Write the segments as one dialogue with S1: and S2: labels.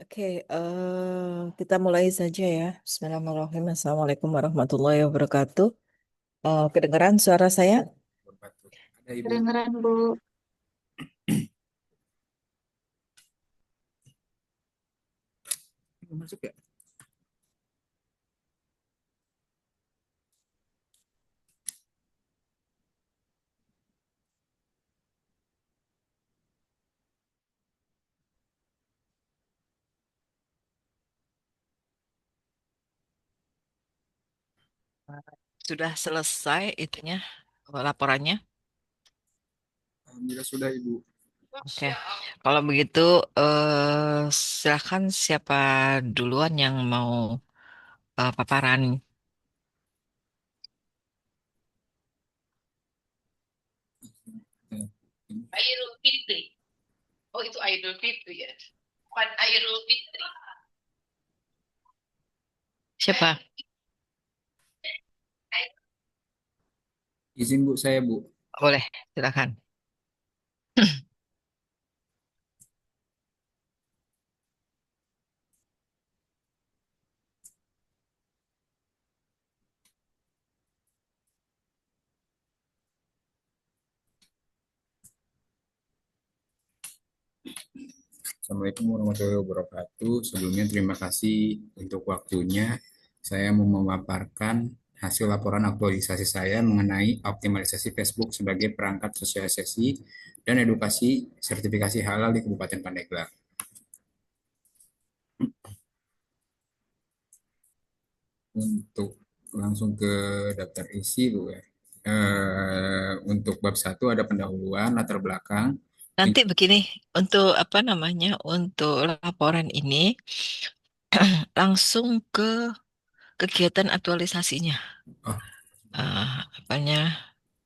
S1: Oke, kita mulai saja ya. Bismillahirrahmanirrahim. Assalamualaikum warahmatullahi wabarakatuh. Kedengaran suara saya?
S2: Wabarakatuh. Ada Ibu.
S3: Kedengeran, Bu.
S2: Masuk ya?
S1: Sudah selesai itunya, laporannya.
S2: Alhamdulillah sudah Ibu.
S1: Oke, kalau begitu silakan siapa duluan yang mau paparan.
S2: Eh,
S1: Airul Fitri. Oh, itu Aidul Fitri ya. Bukan Airul Fitri. Siapa?
S2: Izin Bu saya Bu.
S1: Boleh, silakan.
S2: Assalamualaikum warahmatullahi wabarakatuh. Sebelumnya terima kasih untuk waktunya. Saya mau memaparkan hasil laporan aktualisasi saya mengenai optimalisasi Facebook sebagai perangkat sosialisasi dan edukasi sertifikasi halal di Kabupaten Pandeglang. Untuk langsung ke daftar isi Bu ya. Untuk bab satu ada pendahuluan, latar belakang.
S1: Nanti begini, untuk apa namanya, untuk laporan ini langsung ke kegiatan aktualisasinya.
S2: Oh,
S1: Apanya,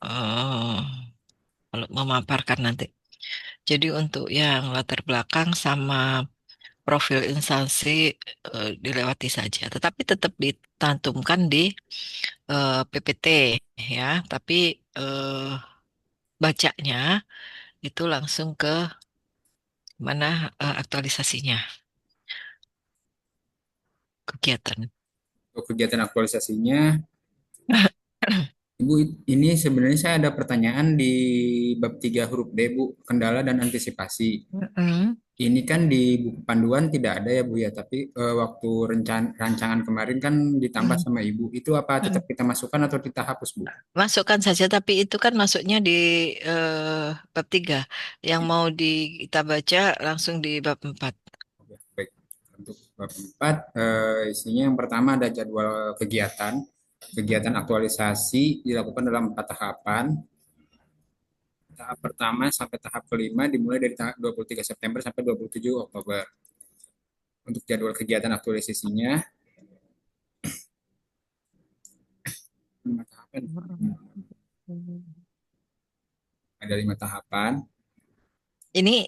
S1: eh kalau memaparkan nanti. Jadi untuk yang latar belakang sama profil instansi dilewati saja, tetapi tetap ditantumkan di PPT ya. Tapi eh, bacanya itu langsung ke mana aktualisasinya, kegiatan.
S2: untuk kegiatan aktualisasinya, Ibu, ini sebenarnya saya ada pertanyaan di bab 3 huruf D, Bu, kendala dan antisipasi.
S1: Mm-mm.
S2: Ini kan di buku panduan tidak ada ya, Bu ya, tapi waktu rancangan kemarin kan ditambah
S1: Mm.
S2: sama Ibu. Itu apa tetap
S1: Mm.
S2: kita masukkan atau kita hapus, Bu?
S1: Masukkan saja, tapi itu kan masuknya di bab 3. Yang mau kita baca langsung di bab 4.
S2: Oke, baik. Untuk bab 4, isinya yang pertama ada jadwal kegiatan. Kegiatan aktualisasi dilakukan dalam 4 tahapan. Tahap pertama sampai tahap kelima dimulai dari tahap 23 September sampai 27 Oktober. Untuk jadwal kegiatan aktualisasinya, 5 tahapan. Ada 5 tahapan.
S1: Ini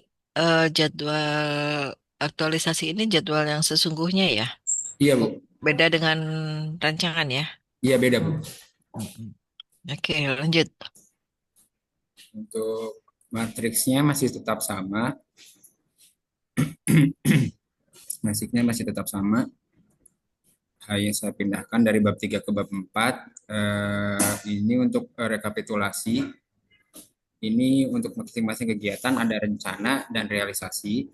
S1: jadwal aktualisasi ini jadwal yang sesungguhnya ya.
S2: Iya, Bu.
S1: Beda dengan rancangan ya.
S2: Iya, beda, Bu.
S1: Mm-mm. Oke, lanjut.
S2: Untuk matriksnya masih tetap sama. Matrixnya masih tetap sama. Hanya saya pindahkan dari bab 3 ke bab 4. Ini untuk rekapitulasi. Ini untuk masing-masing kegiatan ada rencana dan realisasi.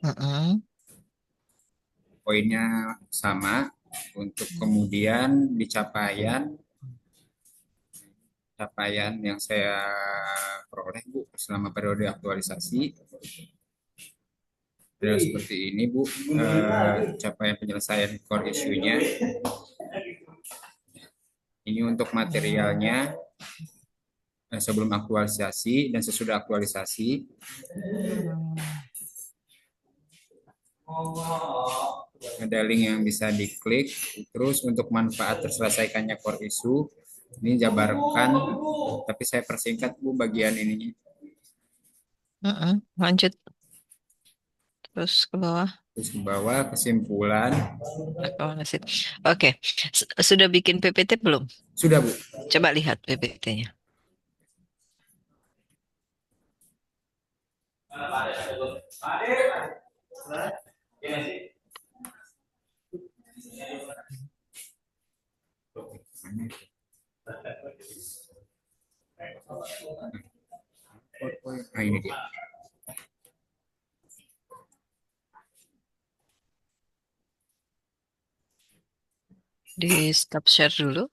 S1: Mm-mm.
S2: Poinnya sama. Untuk kemudian di capaian yang saya peroleh, Bu, selama periode aktualisasi adalah seperti ini, Bu. Capaian penyelesaian core issue-nya. Ini untuk materialnya sebelum aktualisasi dan sesudah aktualisasi. Ada link yang bisa diklik. Terus untuk manfaat terselesaikannya core issue, ini jabarkan, tapi saya persingkat Bu bagian ininya.
S1: Mm-mm. Lanjut terus ke bawah.
S2: Terus ke bawah kesimpulan.
S1: Rekomendasi. Oke, sudah bikin PPT belum?
S2: Sudah Bu.
S1: Coba lihat PPT-nya.
S2: Nah, ini dia.
S1: Di stop share dulu.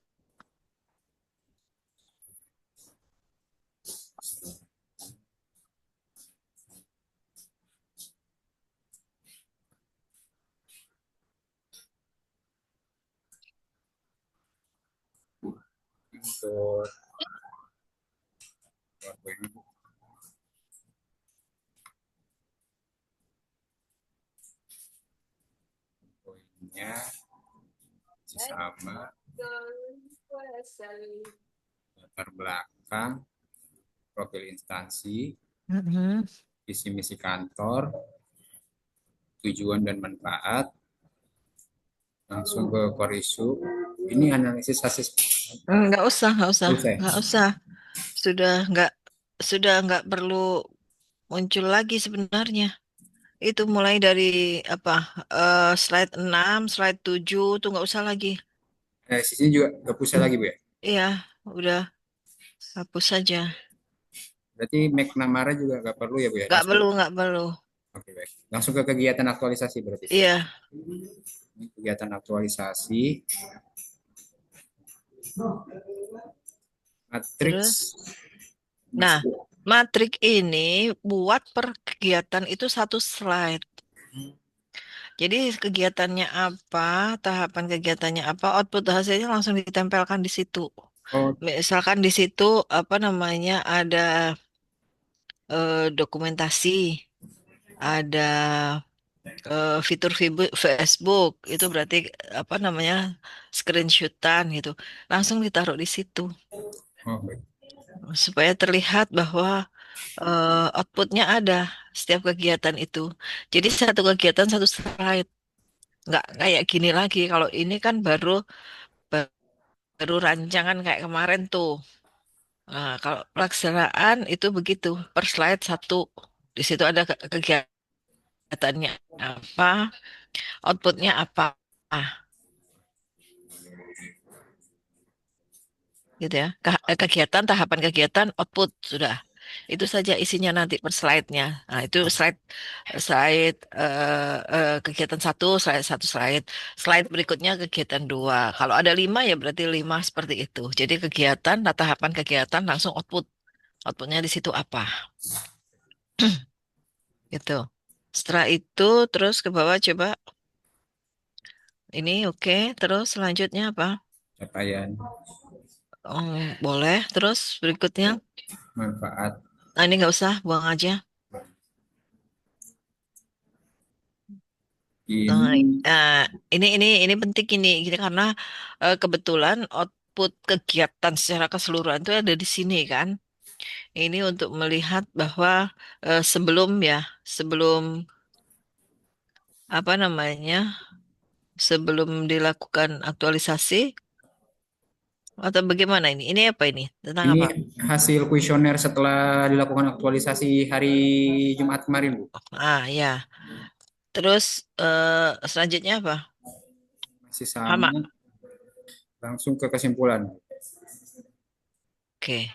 S2: Untuk poinnya sama, latar belakang, profil instansi,
S1: Mm-mm.
S2: visi misi kantor, tujuan dan manfaat, langsung ke core issue. Ini analisis hasil.
S1: Nggak usah, nggak usah,
S2: Selesai.
S1: nggak usah. Sudah nggak, sudah nggak perlu muncul lagi sebenarnya. Itu mulai dari apa? Slide 6, slide 7 tuh nggak usah lagi.
S2: Analisisnya juga nggak pusat lagi, Bu ya?
S1: Iya, udah hapus saja.
S2: Berarti McNamara juga nggak perlu ya, Bu ya?
S1: Nggak
S2: Langsung.
S1: perlu, nggak perlu.
S2: Oke, baik. Langsung ke kegiatan aktualisasi berarti.
S1: Iya,
S2: Ini kegiatan aktualisasi, matriks.
S1: terus. Nah, matrik ini buat per kegiatan itu satu slide. Jadi kegiatannya apa, tahapan kegiatannya apa, output hasilnya langsung ditempelkan di situ.
S2: Oh,
S1: Misalkan di situ apa namanya ada dokumentasi, ada fitur Facebook, itu berarti apa namanya screenshotan gitu. Langsung ditaruh di situ
S2: oh baik.
S1: supaya terlihat bahwa outputnya ada setiap kegiatan itu. Jadi satu kegiatan satu slide, nggak kayak gini lagi. Kalau ini kan baru rancangan kayak kemarin tuh. Nah, kalau pelaksanaan itu begitu, per slide satu. Di situ ada kegiatannya apa, outputnya apa, gitu ya. Kegiatan, tahapan kegiatan, output sudah. Itu saja isinya nanti per slide-nya. Nah, itu slide slide kegiatan satu, slide satu slide. Slide berikutnya kegiatan dua. Kalau ada lima ya berarti lima seperti itu. Jadi kegiatan, tahapan kegiatan langsung output. Outputnya di situ apa? Gitu. Setelah itu terus ke bawah coba. Ini oke. Terus selanjutnya apa?
S2: Capaian,
S1: Boleh. Terus berikutnya.
S2: manfaat.
S1: Nah, ini nggak usah, buang aja. Nah,
S2: Ini
S1: eh, ini penting ini karena kebetulan output kegiatan secara keseluruhan itu ada di sini kan. Ini untuk melihat bahwa sebelum ya, sebelum apa namanya, sebelum dilakukan aktualisasi atau bagaimana ini? Ini apa ini? Tentang
S2: ini
S1: apa?
S2: hasil kuesioner setelah dilakukan aktualisasi hari Jumat kemarin, Bu.
S1: Ah ya. Terus selanjutnya apa?
S2: Masih
S1: Sama.
S2: sama, langsung ke kesimpulan.
S1: Oke.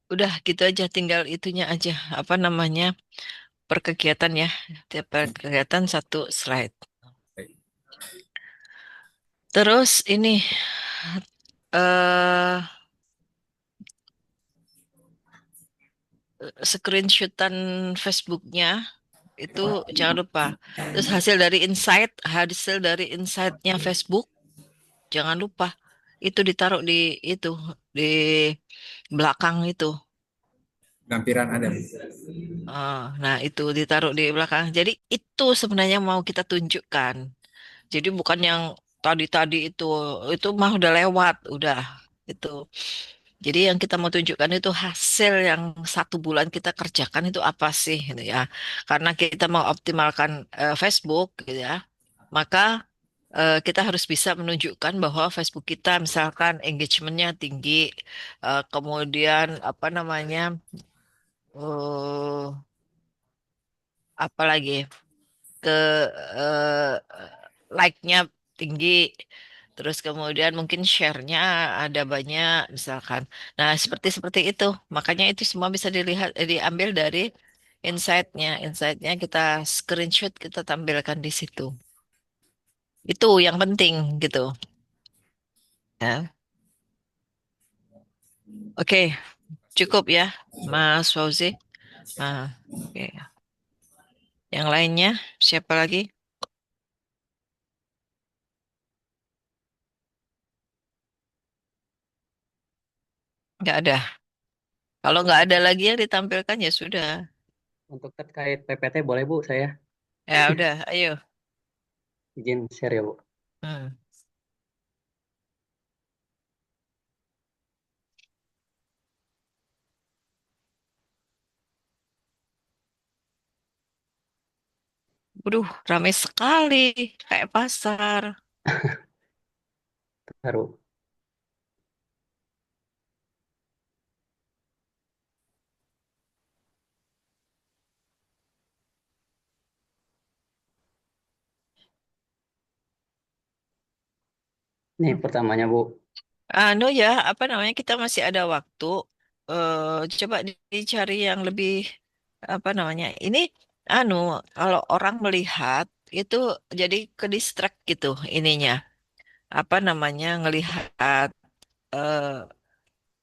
S1: Udah gitu aja, tinggal itunya aja. Apa namanya? Per kegiatan ya. Tiap per kegiatan satu slide.
S2: Baik.
S1: Terus ini eh screenshotan Facebooknya itu jangan lupa. Terus hasil dari insight-nya Facebook jangan lupa. Itu ditaruh di itu di belakang itu.
S2: Lampiran ada, Bu.
S1: Nah, itu ditaruh di belakang. Jadi itu sebenarnya mau kita tunjukkan. Jadi bukan yang tadi-tadi itu mah udah lewat, udah itu. Jadi yang kita mau tunjukkan itu hasil yang satu bulan kita kerjakan itu apa sih, gitu ya. Karena kita mau optimalkan Facebook, gitu ya. Maka kita harus bisa menunjukkan bahwa Facebook kita misalkan engagementnya tinggi, kemudian apa namanya, eh apa lagi ke like-nya tinggi, Terus kemudian mungkin share-nya ada banyak misalkan. Nah, seperti seperti itu. Makanya itu semua bisa dilihat diambil dari insight-nya. Insight-nya kita screenshot, kita tampilkan di situ. Itu yang penting gitu. Ya. Oke, cukup ya, Mas Fauzi. Nah, oke. Yang lainnya siapa lagi? Nggak ada. Kalau nggak ada lagi yang ditampilkan ya sudah.
S3: Untuk terkait PPT boleh Bu saya
S1: Ya udah, ayo.
S3: izin share ya Bu.
S1: Hmm. Waduh, ramai sekali, kayak pasar.
S3: Baru. Nih pertamanya Bu.
S1: Anu ya, apa namanya? Kita masih ada waktu. Coba dicari yang lebih apa namanya? Ini anu, kalau orang melihat itu jadi ke distract gitu ininya. Apa namanya? Ngelihat eh,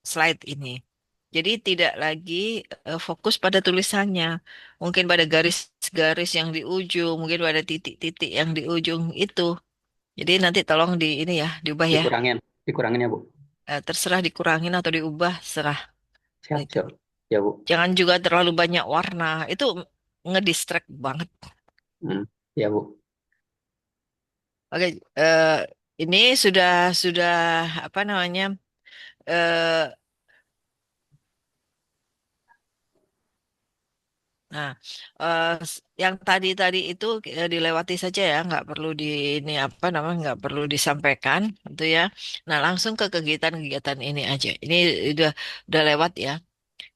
S1: slide ini. Jadi tidak lagi fokus pada tulisannya. Mungkin pada garis-garis yang di ujung, mungkin pada titik-titik yang di ujung itu. Jadi nanti tolong di ini ya, diubah ya.
S3: Dikurangin ya Bu.
S1: Terserah dikurangin atau diubah, serah
S3: Siap
S1: itu.
S3: siap. Ya Bu.
S1: Jangan juga terlalu banyak warna. Itu ngedistract banget.
S3: Hmm. Ya Bu.
S1: Oke, eh, ini sudah apa namanya? eh, Nah, yang tadi-tadi itu dilewati saja ya, nggak perlu di ini apa namanya, nggak perlu disampaikan, gitu ya. Nah, langsung ke kegiatan-kegiatan ini aja. Ini udah udah lewat ya.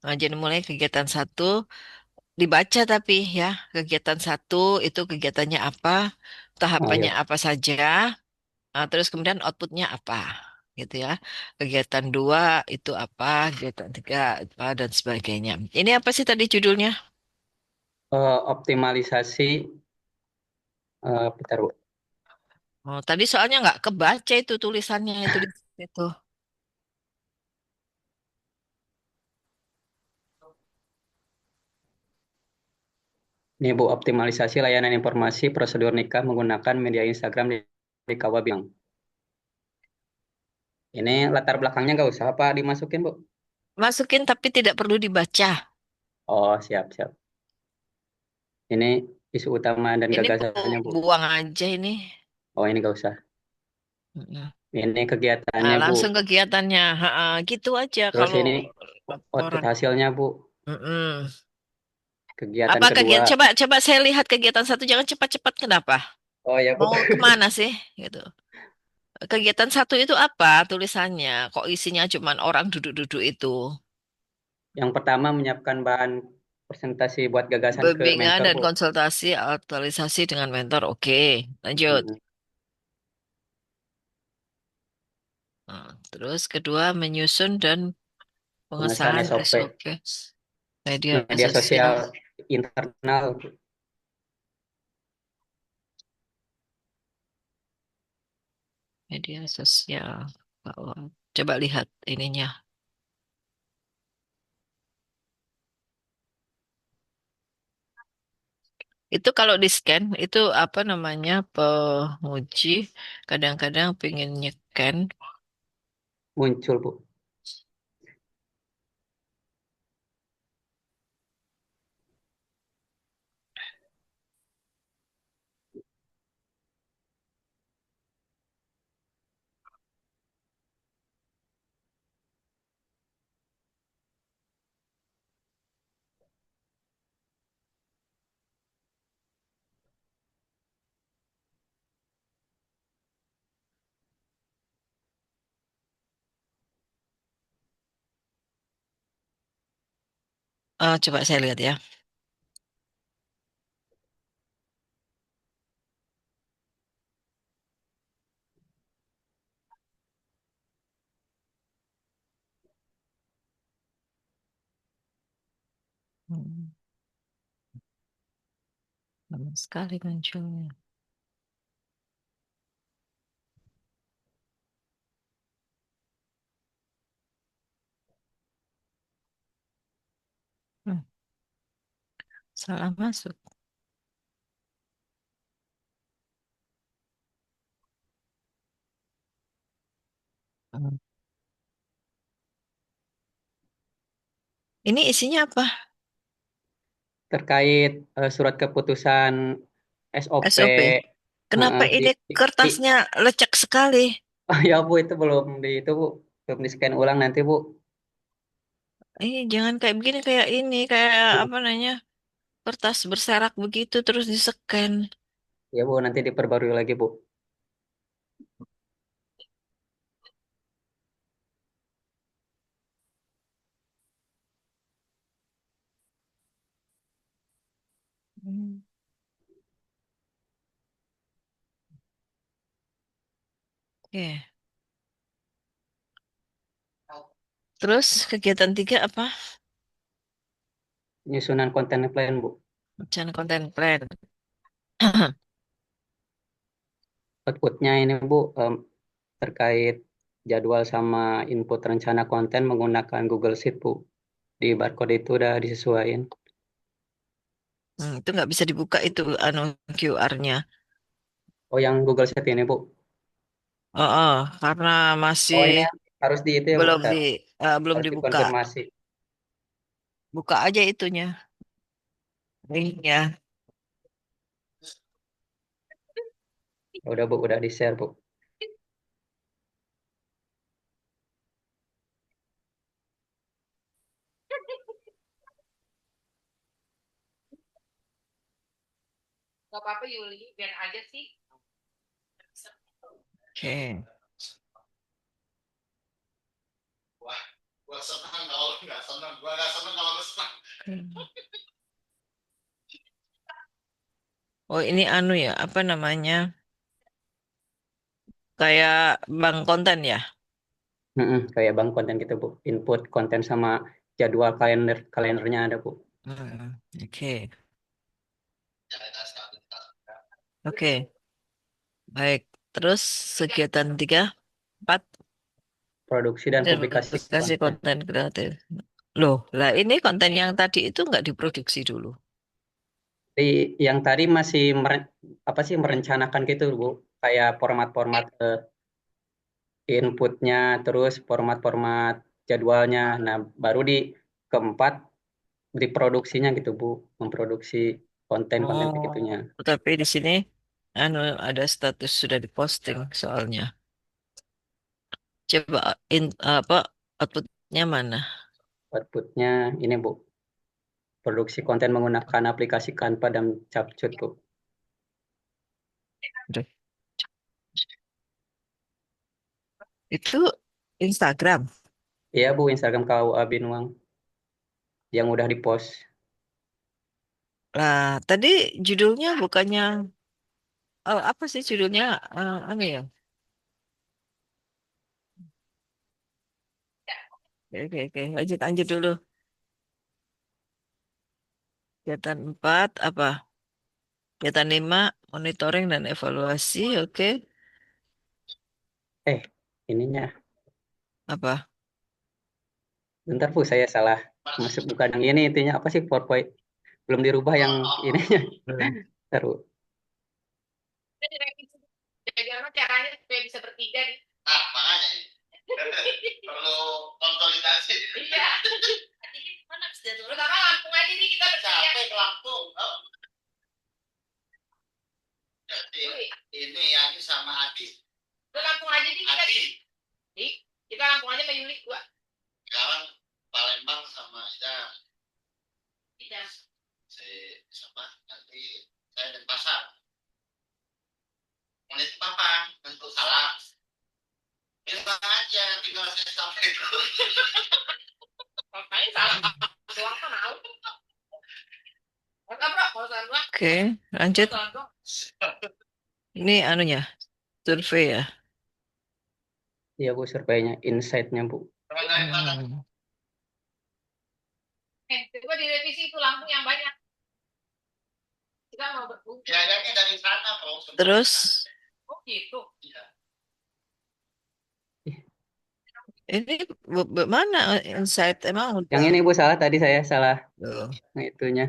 S1: Nah, jadi mulai kegiatan satu dibaca tapi ya, kegiatan satu itu kegiatannya apa,
S3: Oh
S1: tahapannya
S3: ya.
S1: apa saja, terus kemudian outputnya apa, gitu ya. Kegiatan dua itu apa, kegiatan tiga apa dan sebagainya. Ini apa sih tadi judulnya?
S3: Optimalisasi bentar Bu.
S1: Oh, tadi soalnya nggak kebaca itu tulisannya itu di situ.
S3: Nih Bu, optimalisasi layanan informasi prosedur nikah menggunakan media Instagram di Kawabiang. Ini latar belakangnya nggak usah apa dimasukin Bu?
S1: Masukin tapi tidak perlu dibaca.
S3: Oh siap siap. Ini isu utama dan
S1: Ini
S3: gagasannya Bu.
S1: buang aja ini.
S3: Oh ini nggak usah.
S1: Mm-mm.
S3: Ini
S1: Nah,
S3: kegiatannya Bu.
S1: langsung kegiatannya. Ha-ha, gitu aja
S3: Terus
S1: kalau
S3: ini output
S1: laporan.
S3: hasilnya Bu.
S1: Mm-mm.
S3: Kegiatan
S1: Apa
S3: kedua.
S1: kegiatan? Coba coba saya lihat kegiatan satu. Jangan cepat-cepat. Kenapa?
S3: Oh ya Bu.
S1: Mau kemana sih? Gitu. Kegiatan satu itu apa tulisannya? Kok isinya cuman orang duduk-duduk itu?
S3: Yang pertama menyiapkan bahan presentasi buat gagasan ke
S1: Bimbingan
S3: mentor
S1: dan
S3: Bu.
S1: konsultasi aktualisasi dengan mentor. Oke, lanjut.
S3: Mm-mm.
S1: Nah, terus kedua menyusun dan
S3: Pengesahan
S1: pengesahan
S3: SOP.
S1: SOP media
S3: Media
S1: sosial,
S3: sosial internal.
S1: media sosial. Oh, coba lihat ininya. Itu kalau di scan itu apa namanya penguji kadang-kadang pengen nyekan.
S3: Muncul Bu.
S1: Coba saya lihat ya. Hmm, lama sekali munculnya. Hmm, salah masuk. Hmm. Ini isinya apa?
S3: Terkait surat keputusan SOP,
S1: SOP. Kenapa
S3: di,
S1: ini
S3: di-
S1: kertasnya lecek sekali?
S3: oh ya Bu, itu belum di itu Bu, belum di scan ulang nanti Bu.
S1: Jangan kayak begini, kayak ini, kayak apa namanya, kertas berserak begitu terus di-scan.
S3: Ya Bu, nanti diperbarui lagi Bu.
S1: Hmm. Oke. Terus kegiatan tiga apa?
S3: Penyusunan konten plan Bu.
S1: Rencana konten plan.
S3: Outputnya ini Bu, terkait jadwal sama input rencana konten menggunakan Google Sheet Bu. Di barcode itu udah disesuaikan.
S1: Itu nggak bisa dibuka itu anu QR-nya.
S3: Oh, yang Google Sheet ini Bu.
S1: Oh, karena masih
S3: Oh, ini harus di itu ya Bu.
S1: belum
S3: Bentar.
S1: belum
S3: Harus
S1: dibuka.
S3: dikonfirmasi.
S1: Buka aja itunya, linknya.
S3: Ya udah Bu, udah di-share Bu.
S1: Gak apa-apa Yuli, biar aja sih. Oke.
S4: Gua senang kalau lu nggak senang, gua nggak senang kalau lu senang.
S1: Oh, ini anu ya, apa namanya? Kayak bank konten ya?
S3: Kayak bank konten gitu Bu. Input konten sama jadwal kalendernya ada Bu.
S1: Oke. Oke, baik. Terus kegiatan tiga, empat,
S3: Produksi dan publikasi
S1: verifikasi
S3: konten.
S1: konten kreatif. Loh, lah ini konten yang tadi itu nggak diproduksi dulu.
S3: Di yang tadi masih apa sih merencanakan gitu Bu. Kayak format-format inputnya, terus format-format jadwalnya. Nah, baru di keempat diproduksinya gitu Bu, memproduksi konten-konten kayak
S1: Oh,
S3: gitunya.
S1: tapi di sini anu ada status sudah diposting soalnya. Coba apa outputnya mana?
S3: Outputnya ini Bu, produksi konten menggunakan aplikasi Canva dan CapCut Bu.
S1: Aduh, itu Instagram.
S3: Iya Bu, Instagram KUA Binuang yang udah dipost.
S1: Lah, tadi judulnya bukannya apa sih judulnya? Anu ya. Oke, lanjut lanjut dulu. Kegiatan 4 apa? Kegiatan 5 monitoring dan evaluasi. Oke.
S3: Eh, ininya,
S1: Apa?
S3: bentar Bu, saya salah. Masuk bukan yang ini, intinya apa sih PowerPoint? Belum dirubah yang ininya.
S1: Hmm.
S3: Taruh.
S1: Kita direvisi. Bagaimana caranya supaya bisa bertiga nih?
S4: Nah, makanya ini. Perlu konsolidasi.
S1: Iya. Mana bisa dulu? Pertama langsung aja nih kita bertiga.
S4: Capek Lampung. Oh. Jadi, ini Yani sama Adi.
S1: Lu langsung aja nih kita.
S4: Adi.
S1: Nih, kita langsung aja ke Yuli gua.
S4: Sekarang Palembang sama Ida.
S1: Iya.
S4: Si siapa? Nanti saya di pasar. Menit apa? Untuk salam. Bilang aja, tinggal saya sampaikan.
S1: Ngapain salah doang kan mau. Enggak, Bro, kalau salah doang. Oke, lanjut. Ini anunya, survei ya.
S3: Iya Bu, surveinya, insight-nya Bu.
S1: Hmm. Coba direvisi itu lampu yang banyak. Kita mau berbuka.
S4: Kayaknya dari sana, Bro.
S1: Terus, oh gitu.
S4: Iya.
S3: Ih,
S1: Ini mana insight emang
S3: yang
S1: udah.
S3: ini Bu salah tadi saya salah
S1: Tuh.
S3: itunya.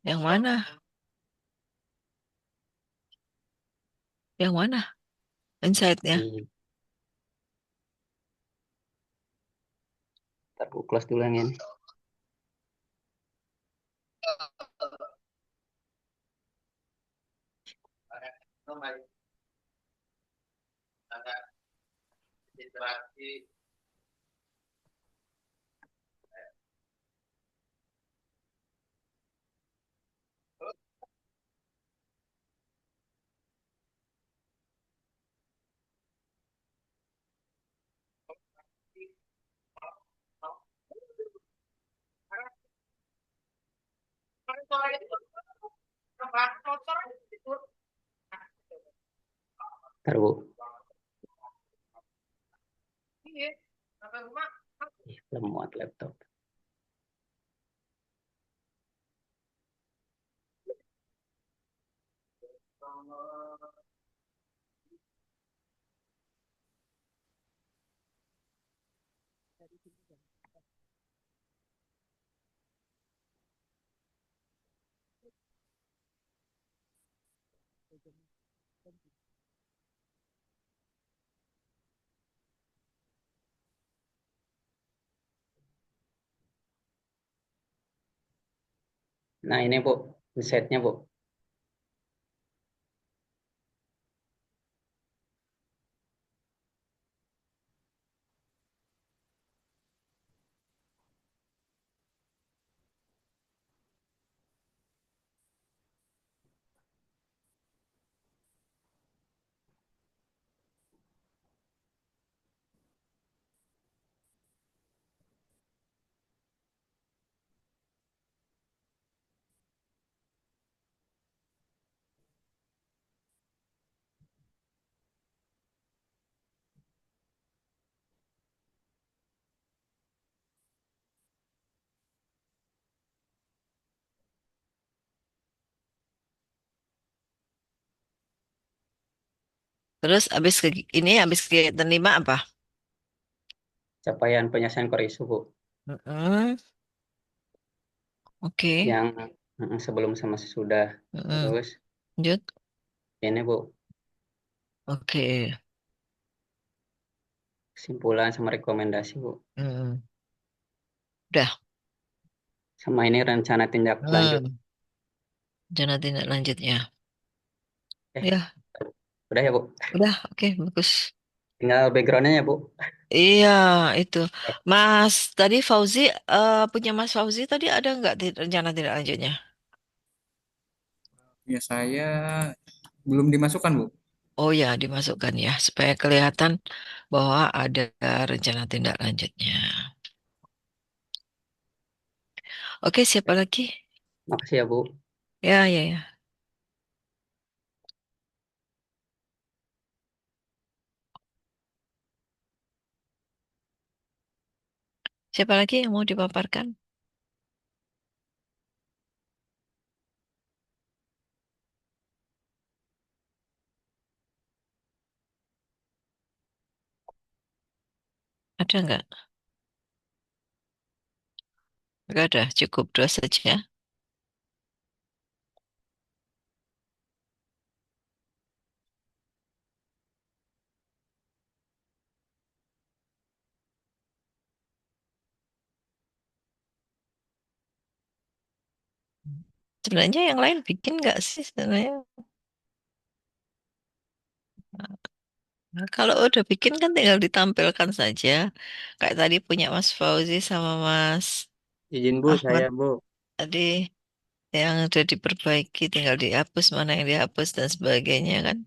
S1: Yang mana? Yang mana insight-nya?
S3: Hmm, ntar Bu close dulu yang ini.
S4: Ada interaksi.
S3: Ntar Bu.
S1: Iya. Sampai rumah.
S3: Ih, belum muat laptop. Nah ini Bu, insight-nya Bu.
S1: Terus ini habis kegiatan 5 apa?
S3: Capaian penyelesaian core issue Bu.
S1: Mm-mm. Oke.
S3: Yang sebelum sama sesudah.
S1: Mm-mm.
S3: Terus
S1: Lanjut.
S3: ini Bu,
S1: Oke.
S3: kesimpulan sama rekomendasi Bu.
S1: Mm. Udah.
S3: Sama ini rencana tindak lanjut.
S1: Hmm. Jangan tindak lanjutnya.
S3: Eh,
S1: Ya,
S3: udah ya Bu.
S1: udah. Oke, bagus.
S3: Tinggal backgroundnya ya Bu.
S1: Iya, itu. Mas, tadi Fauzi, punya Mas Fauzi tadi ada nggak rencana tindak lanjutnya?
S2: Ya saya belum dimasukkan, Bu.
S1: Oh ya, dimasukkan ya, supaya kelihatan bahwa ada rencana tindak lanjutnya. Oke, siapa lagi?
S3: Makasih ya Bu.
S1: Ya, ya, ya. Siapa lagi yang mau dipaparkan? Ada nggak? Nggak ada, cukup dua saja. Sebenarnya yang lain bikin nggak sih sebenarnya? Nah, kalau udah bikin kan tinggal ditampilkan saja. Kayak tadi punya Mas Fauzi sama Mas
S3: Izin Bu,
S1: Ahmad
S3: saya Bu.
S1: tadi yang udah diperbaiki, tinggal dihapus mana yang dihapus dan sebagainya kan.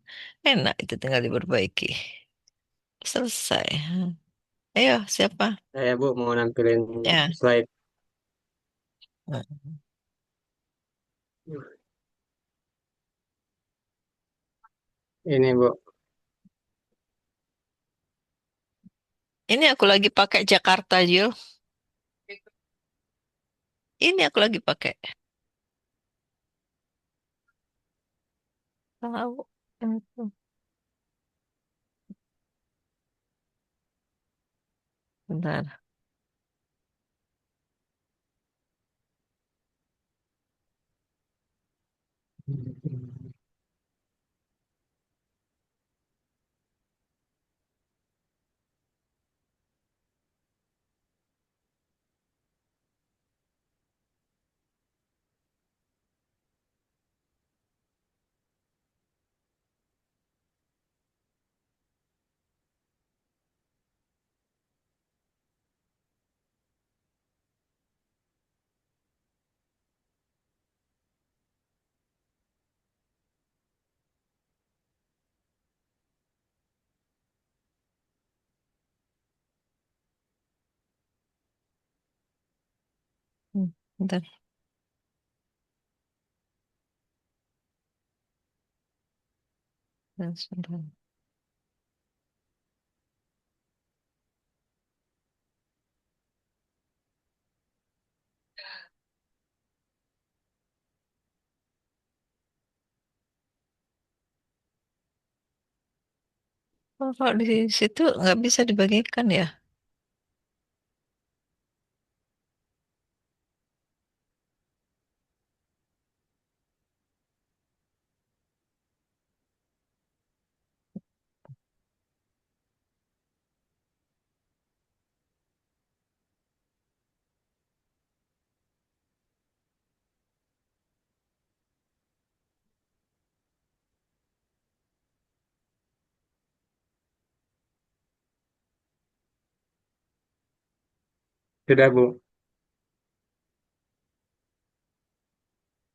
S1: Enak itu tinggal diperbaiki. Selesai. Ayo, siapa?
S3: Saya Bu mau nampilin
S1: Ya.
S3: slide.
S1: Nah,
S3: Ini Bu.
S1: ini aku lagi pakai Jakarta, Jul. Ini aku lagi pakai. Tahu. Itu. Bentar. Bentar. Sebentar. Oh, kalau di situ nggak bisa dibagikan ya?
S3: Sudah, Bu.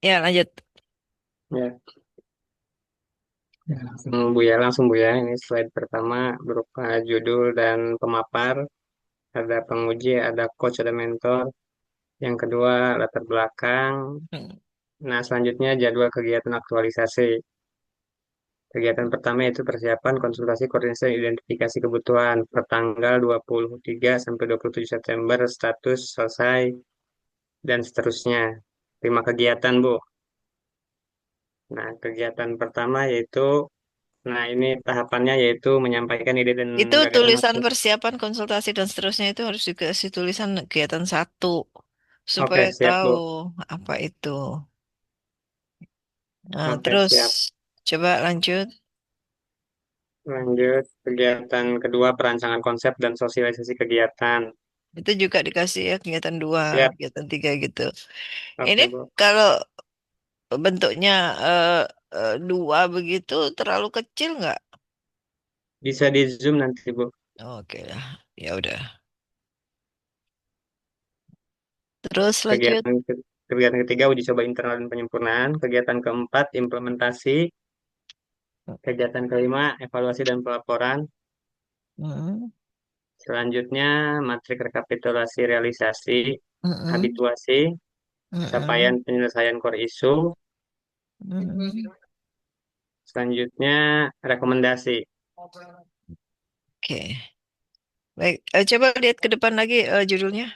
S1: Ya, lanjut.
S3: Ya. Bu ya, langsung Bu ya. Ini slide pertama berupa judul dan pemapar. Ada penguji, ada coach, ada mentor. Yang kedua, latar belakang.
S1: Hmm.
S3: Nah, selanjutnya jadwal kegiatan aktualisasi. Kegiatan pertama yaitu persiapan konsultasi koordinasi dan identifikasi kebutuhan. Pertanggal 23 sampai 27 September, status selesai, dan seterusnya. 5 kegiatan, Bu. Nah, kegiatan pertama yaitu, nah ini tahapannya yaitu menyampaikan ide dan
S1: Itu
S3: gagasan
S1: tulisan
S3: masuk.
S1: persiapan konsultasi dan seterusnya itu harus dikasih tulisan kegiatan satu supaya
S3: Oke, siap,
S1: tahu
S3: Bu.
S1: apa itu. Nah,
S3: Oke,
S1: terus
S3: siap.
S1: coba lanjut.
S3: Lanjut, kegiatan kedua, perancangan konsep dan sosialisasi kegiatan.
S1: Itu juga dikasih ya kegiatan dua,
S3: Siap.
S1: kegiatan tiga gitu. Ini
S3: Oke, Bu.
S1: kalau bentuknya dua begitu terlalu kecil nggak?
S3: Bisa di Zoom nanti, Bu.
S1: Oke lah, ya udah. Terus lanjut.
S3: Kegiatan ketiga, uji coba internal dan penyempurnaan. Kegiatan keempat, implementasi. Kegiatan kelima, evaluasi dan pelaporan.
S1: Mm,
S3: Selanjutnya, matrik rekapitulasi realisasi,
S1: mm,
S3: habituasi, capaian
S1: mm,
S3: penyelesaian core issue.
S1: mm.
S3: Selanjutnya, rekomendasi.
S1: Oke, baik. Coba lihat ke depan lagi judulnya.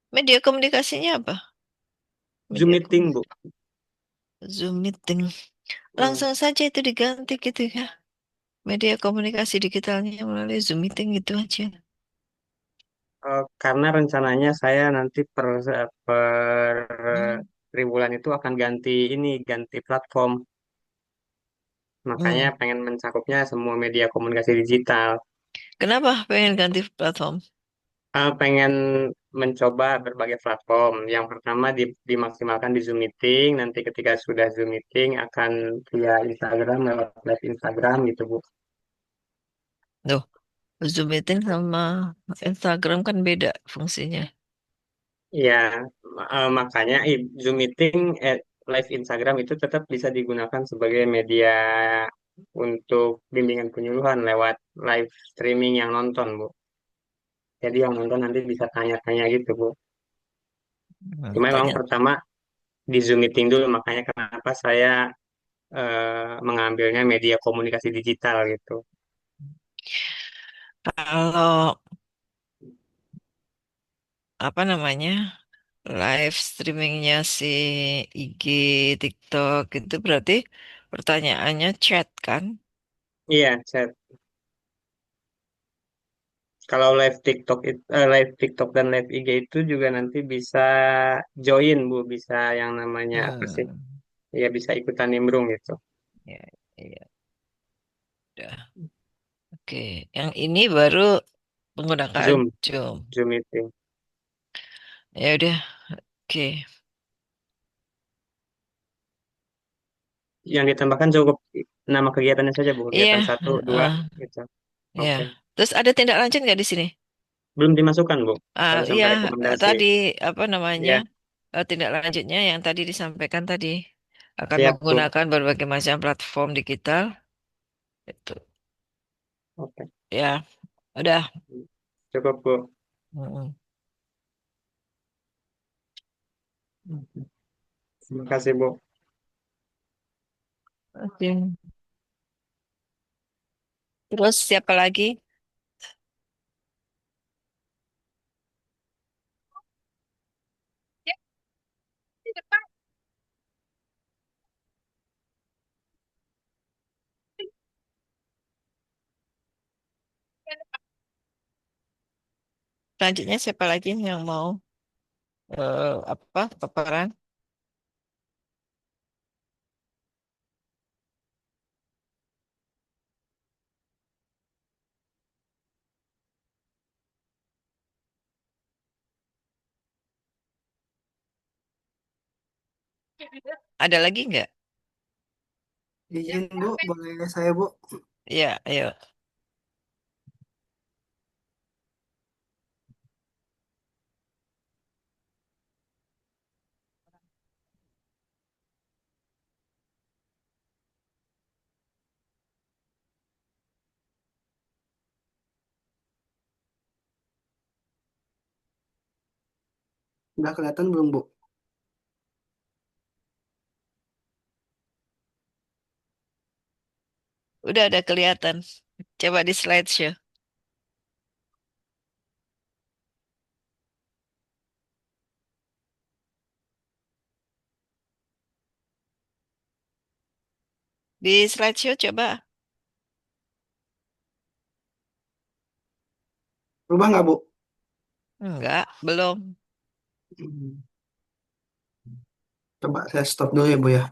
S1: Media komunikasinya apa?
S3: Zoom
S1: Media
S3: meeting, Bu.
S1: Zoom meeting.
S3: Hmm.
S1: Langsung saja itu diganti gitu ya. Media komunikasi digitalnya melalui Zoom meeting gitu aja.
S3: Karena rencananya saya nanti per
S1: Hmm.
S3: triwulan itu akan ganti ini, ganti platform. Makanya
S1: Hmm.
S3: pengen mencakupnya semua media komunikasi digital.
S1: Kenapa pengen ganti platform?
S3: Pengen mencoba berbagai platform. Yang pertama dimaksimalkan di Zoom Meeting. Nanti ketika sudah Zoom Meeting akan via Instagram lewat live Instagram gitu, Bu.
S1: Loh, Zoom meeting sama Instagram kan beda fungsinya.
S3: Ya, makanya Zoom Meeting, live Instagram itu tetap bisa digunakan sebagai media untuk bimbingan penyuluhan lewat live streaming yang nonton, Bu. Jadi yang nonton nanti bisa tanya-tanya gitu, Bu.
S1: Hmm,
S3: Cuma memang
S1: tanya.
S3: pertama di Zoom Meeting dulu, makanya kenapa saya mengambilnya media komunikasi digital gitu.
S1: Kalau apa namanya live streamingnya si IG, TikTok itu berarti pertanyaannya chat kan?
S3: Iya, chat. Kalau live TikTok dan live IG itu juga nanti bisa join Bu, bisa yang namanya apa sih?
S1: Hmm,
S3: Ya bisa ikutan nimbrung gitu.
S1: ya, iya, udah. Oke, yang ini baru menggunakan
S3: Zoom,
S1: Zoom.
S3: Zoom meeting.
S1: Ya udah, oke.
S3: Yang ditambahkan cukup nama kegiatannya saja Bu,
S1: Iya,
S3: kegiatan satu, dua
S1: eh,
S3: gitu.
S1: ya.
S3: Oke.
S1: Terus ada tindak lanjut nggak di sini?
S3: Belum dimasukkan Bu, baru
S1: Iya,
S3: sampai rekomendasi.
S1: tadi apa namanya
S3: Ya,
S1: tindak lanjutnya yang tadi disampaikan tadi akan
S3: siap Bu.
S1: menggunakan berbagai macam platform digital. Itu,
S3: Oke.
S1: ya, udah.
S3: Cukup Bu.
S1: Mm-mm.
S3: Terima kasih Bu.
S1: Oke. Terus siapa lagi? Selanjutnya siapa lagi yang mau apa paparan? Ada lagi nggak?
S5: Izin Bu, boleh saya Bu?
S1: Ya, ayo.
S5: Udah kelihatan belum Bu?
S1: Udah ada kelihatan. Coba di slideshow. Di slideshow coba.
S5: Rubah nggak Bu?
S1: Enggak, belum.
S5: Hmm. Coba saya stop dulu ya Bu ya.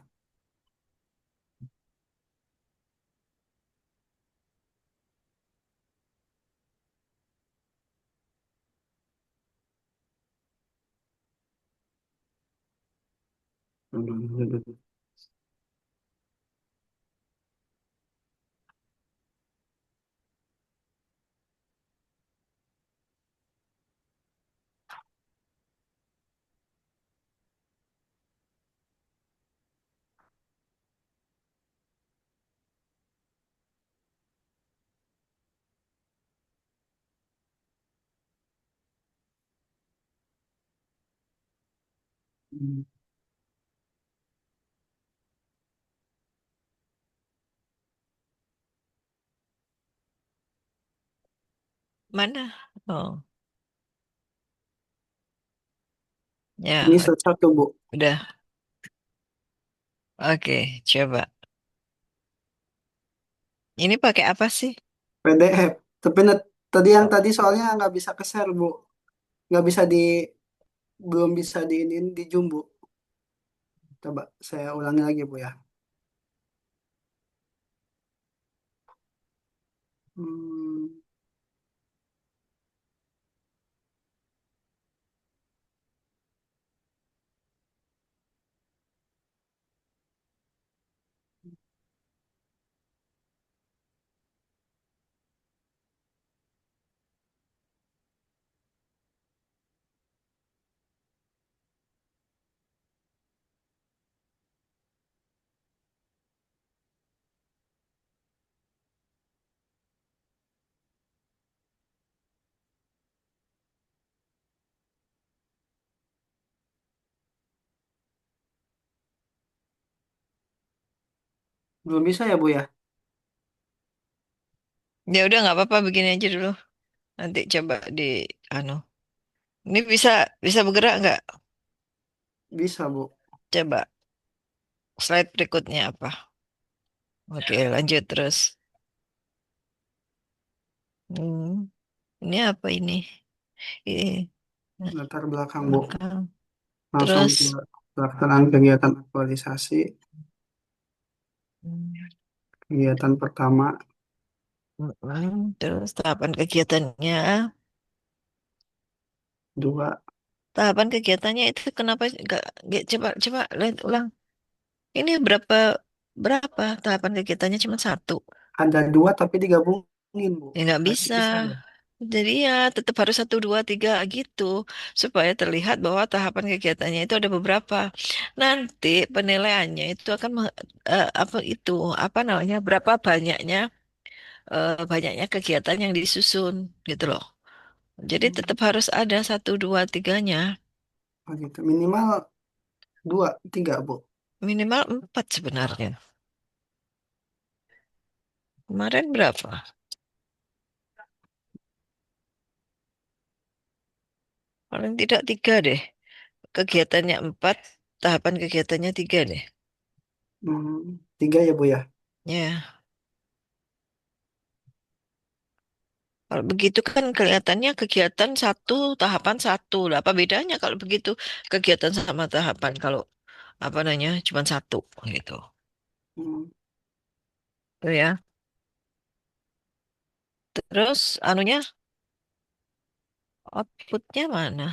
S1: Mana? Oh,
S5: Ini
S1: ya,
S5: satu Bu,
S1: udah. Oke, coba. Ini pakai apa sih?
S5: PDF. Tapi tadi yang tadi soalnya nggak bisa ke share Bu, nggak bisa belum bisa di Zoom Bu. Coba saya ulangi lagi Bu ya. Hmm, Belum bisa ya, Bu ya?
S1: Ya udah nggak apa-apa begini aja dulu. Nanti coba di anu. Ini bisa bisa bergerak nggak?
S5: Bisa, Bu.
S1: Coba slide berikutnya apa? Oke, lanjut terus. Hmm, ini apa ini? Ini
S5: Latar belakang, Bu.
S1: belakang.
S5: Langsung ke
S1: Terus
S5: pelaksanaan kegiatan aktualisasi.
S1: hmm,
S5: Kegiatan pertama,
S1: terus tahapan kegiatannya,
S5: dua.
S1: tahapan kegiatannya itu kenapa nggak coba coba lihat ulang. Ini berapa berapa tahapan kegiatannya cuma satu.
S5: Ada dua tapi digabungin, Bu.
S1: Ya nggak
S5: Berarti
S1: bisa.
S5: bisa ya?
S1: Jadi ya tetap harus satu, dua, tiga gitu supaya terlihat bahwa tahapan kegiatannya itu ada beberapa. Nanti penilaiannya itu akan apa itu apa namanya berapa banyaknya kegiatan yang disusun gitu loh. Jadi
S5: Hmm.
S1: tetap harus ada satu, dua, tiganya,
S5: Oh gitu. Minimal dua, tiga, Bu.
S1: minimal empat sebenarnya. Kemarin berapa? Paling tidak tiga deh. Kegiatannya empat, tahapan kegiatannya tiga deh.
S5: Tiga ya, Bu ya?
S1: Ya. Kalau begitu kan kelihatannya kegiatan satu, tahapan satu. Lah, apa bedanya kalau begitu kegiatan sama tahapan kalau apa namanya cuma satu gitu.
S5: Hmm.
S1: Tuh ya. Terus anunya outputnya mana?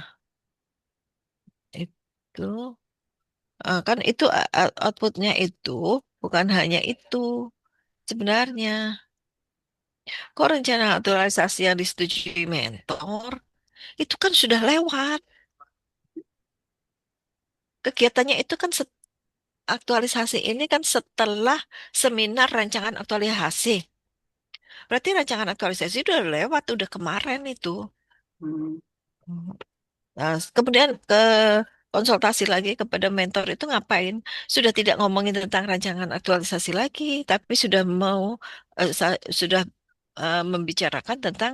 S1: Itu kan itu outputnya itu bukan hanya itu sebenarnya. Kok rencana aktualisasi yang disetujui mentor itu kan sudah lewat. Kegiatannya itu kan aktualisasi ini kan setelah seminar rancangan aktualisasi. Berarti rancangan aktualisasi udah lewat, udah kemarin itu.
S5: Hmm.
S1: Hmm. Nah, kemudian ke konsultasi lagi kepada mentor itu ngapain? Sudah tidak ngomongin tentang rancangan aktualisasi lagi, tapi sudah mau sudah membicarakan tentang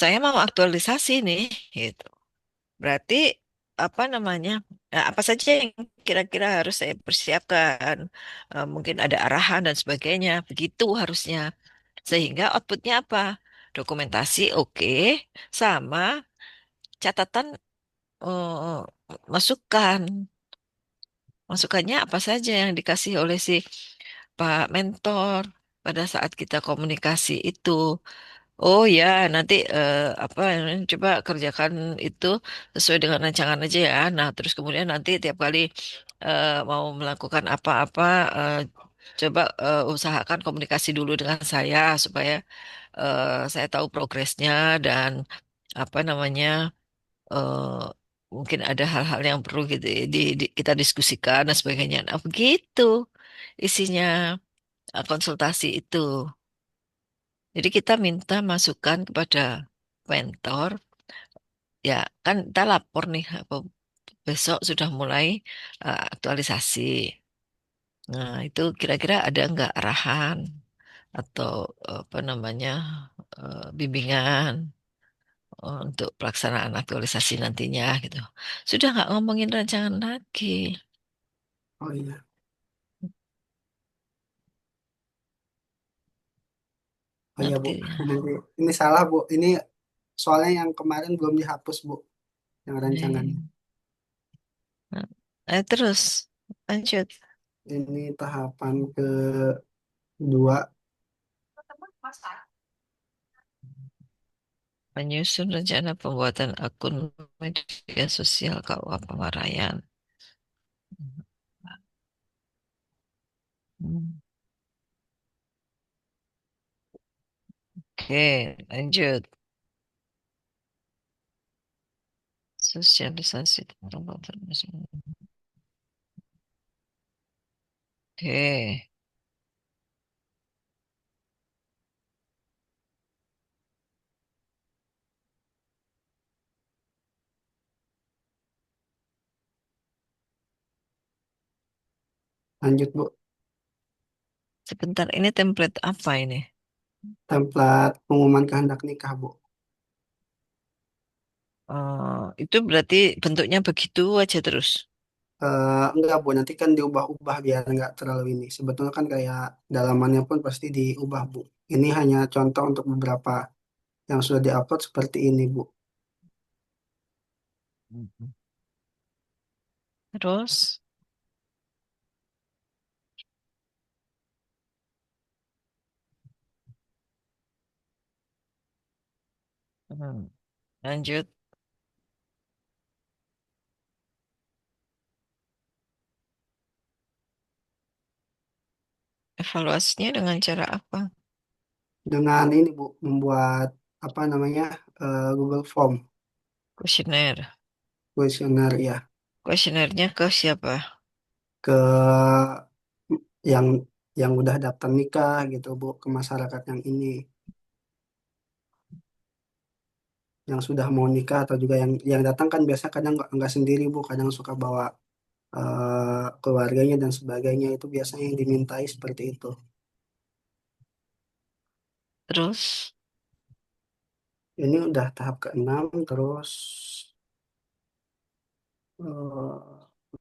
S1: saya mau aktualisasi nih, gitu. Berarti apa namanya? Nah, apa saja yang kira-kira harus saya persiapkan? Mungkin ada arahan dan sebagainya. Begitu harusnya. Sehingga outputnya apa? Dokumentasi oke, sama catatan eh, masukan. Masukannya apa saja yang dikasih oleh si Pak Mentor pada saat kita komunikasi itu. Oh ya, nanti apa coba kerjakan itu sesuai dengan rancangan aja ya. Nah, terus kemudian nanti tiap kali mau melakukan apa-apa, coba usahakan komunikasi dulu dengan saya supaya saya tahu progresnya dan apa namanya mungkin ada hal-hal yang perlu gitu kita diskusikan dan sebagainya. Nah, begitu isinya konsultasi itu. Jadi kita minta masukan kepada mentor, ya kan kita lapor nih apa besok sudah mulai aktualisasi. Nah, itu kira-kira ada nggak arahan atau apa namanya bimbingan untuk pelaksanaan aktualisasi nantinya gitu. Sudah nggak ngomongin rancangan lagi.
S5: Oh iya. Oh iya, Bu.
S1: Nanti.
S5: Nanti. Ini salah, Bu. Ini soalnya yang kemarin belum dihapus, Bu. Yang rancangannya.
S1: Eh, terus lanjut.
S5: Ini tahapan kedua.
S1: Menyusun rencana pembuatan akun media sosial KUA Pemarayan. Hmm. Oke, lanjut. Sosialisasi tentang pembuatan. Oke,
S5: Lanjut, Bu.
S1: Sebentar, ini template apa ini?
S5: template pengumuman kehendak nikah, Bu.
S1: Itu berarti bentuknya begitu aja terus.
S5: Enggak, Bu, nanti kan diubah-ubah biar enggak terlalu ini. Sebetulnya kan kayak dalamannya pun pasti diubah, Bu. Ini hanya contoh untuk beberapa yang sudah diupload seperti ini, Bu.
S1: Mhm. Terus, lanjut. Evaluasinya dengan cara apa?
S5: Dengan ini, Bu, membuat apa namanya Google Form,
S1: Kuesioner.
S5: kuesioner ya,
S1: Kuesionernya ke siapa?
S5: ke yang yang udah daftar nikah gitu, Bu, ke masyarakat yang ini, yang sudah mau nikah atau juga yang datang kan biasa kadang nggak sendiri, Bu, kadang suka bawa keluarganya dan sebagainya itu biasanya yang dimintai seperti itu.
S1: Terus,
S5: Ini udah tahap keenam terus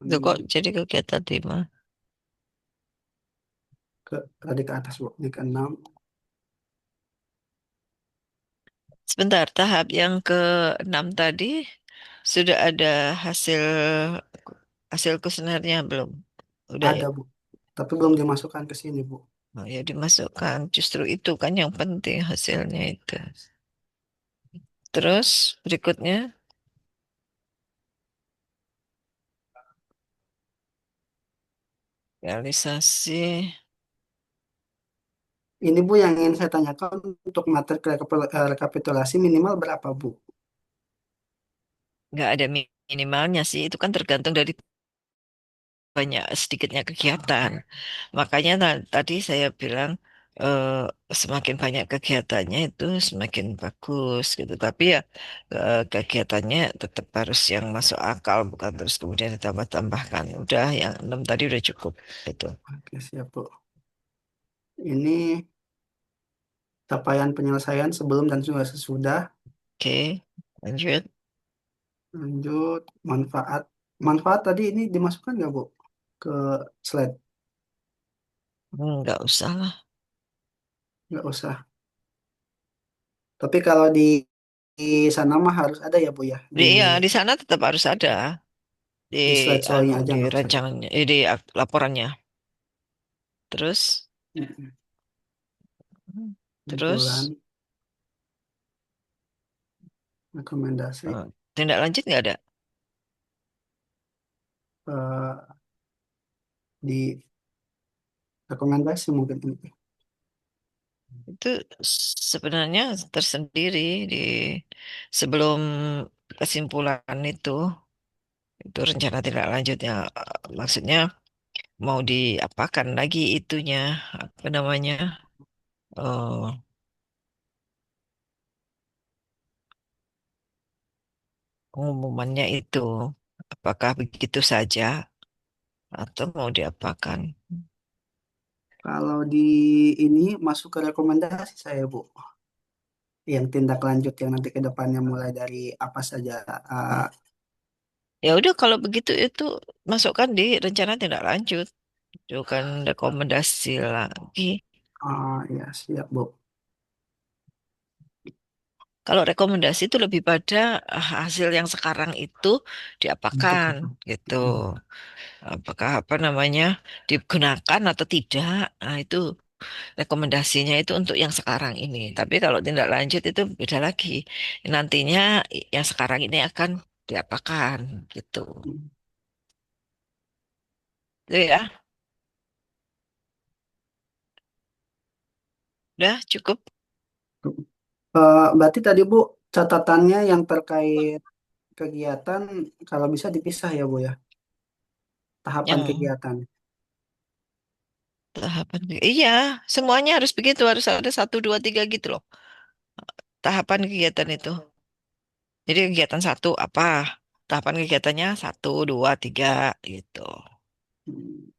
S1: itu kok
S5: ini
S1: jadi kegiatan 5?
S5: ke tadi ke atas, Bu, ini keenam.
S1: Sebentar, tahap yang ke-6 tadi sudah ada hasil hasil kuesionernya belum? Udah ya?
S5: Ada, Bu, tapi belum dimasukkan ke sini, Bu.
S1: Oh, ya dimasukkan. Justru itu kan yang penting hasilnya itu. Terus berikutnya realisasi.
S5: Ini, Bu, yang ingin saya tanyakan untuk materi rekapitulasi minimal berapa, Bu?
S1: Nggak ada minimalnya sih. Itu kan tergantung dari banyak sedikitnya kegiatan. Makanya tadi saya bilang semakin banyak kegiatannya itu semakin bagus gitu. Tapi ya kegiatannya tetap harus yang masuk akal, bukan terus kemudian ditambah-tambahkan. Udah yang 6 tadi udah cukup itu.
S5: Oke, siap, Bu. Ini capaian penyelesaian sebelum dan juga sesudah.
S1: Oke, lanjut.
S5: Lanjut, manfaat. Manfaat tadi ini dimasukkan nggak, Bu, ke slide?
S1: Nggak usah lah.
S5: Nggak usah. Tapi kalau di sana mah harus ada ya, Bu, ya,
S1: Ya, di sana tetap harus ada di
S5: di slide
S1: anu
S5: show-nya aja
S1: di
S5: nggak usah.
S1: rancangannya, di laporannya. Terus,
S5: Mm-mm.
S1: terus
S5: Kumpulan rekomendasi
S1: eh, tindak lanjut nggak ada.
S5: eh, di rekomendasi mungkin ini.
S1: Itu sebenarnya tersendiri di sebelum kesimpulan itu rencana tindak lanjutnya. Maksudnya mau diapakan lagi itunya, apa namanya, eh, pengumumannya itu. Apakah begitu saja atau mau diapakan?
S5: Kalau di ini masuk ke rekomendasi saya, Bu. Yang tindak lanjut yang nanti ke depannya mulai dari apa saja. eh,
S1: Ya udah kalau begitu itu masukkan di rencana tindak lanjut, bukan rekomendasi lagi.
S5: ya, siap, Bu.
S1: Kalau rekomendasi itu lebih pada hasil yang sekarang itu
S5: Untuk
S1: diapakan
S5: apa?
S1: gitu.
S5: Mm.
S1: Apakah apa namanya digunakan atau tidak? Nah, itu rekomendasinya itu untuk yang sekarang ini. Tapi kalau tindak lanjut itu beda lagi. Nantinya yang sekarang ini akan diapakan gitu. Itu ya, udah cukup
S5: Berarti tadi, Bu, catatannya yang terkait kegiatan kalau bisa dipisah ya, Bu, ya. Tahapan
S1: yang
S5: kegiatan.
S1: tahapan. Iya, semuanya harus begitu, harus ada 1, 2, 3 gitu loh. Tahapan kegiatan itu. Jadi kegiatan satu apa? Tahapan kegiatannya 1, 2, 3 gitu.
S5: Hmm.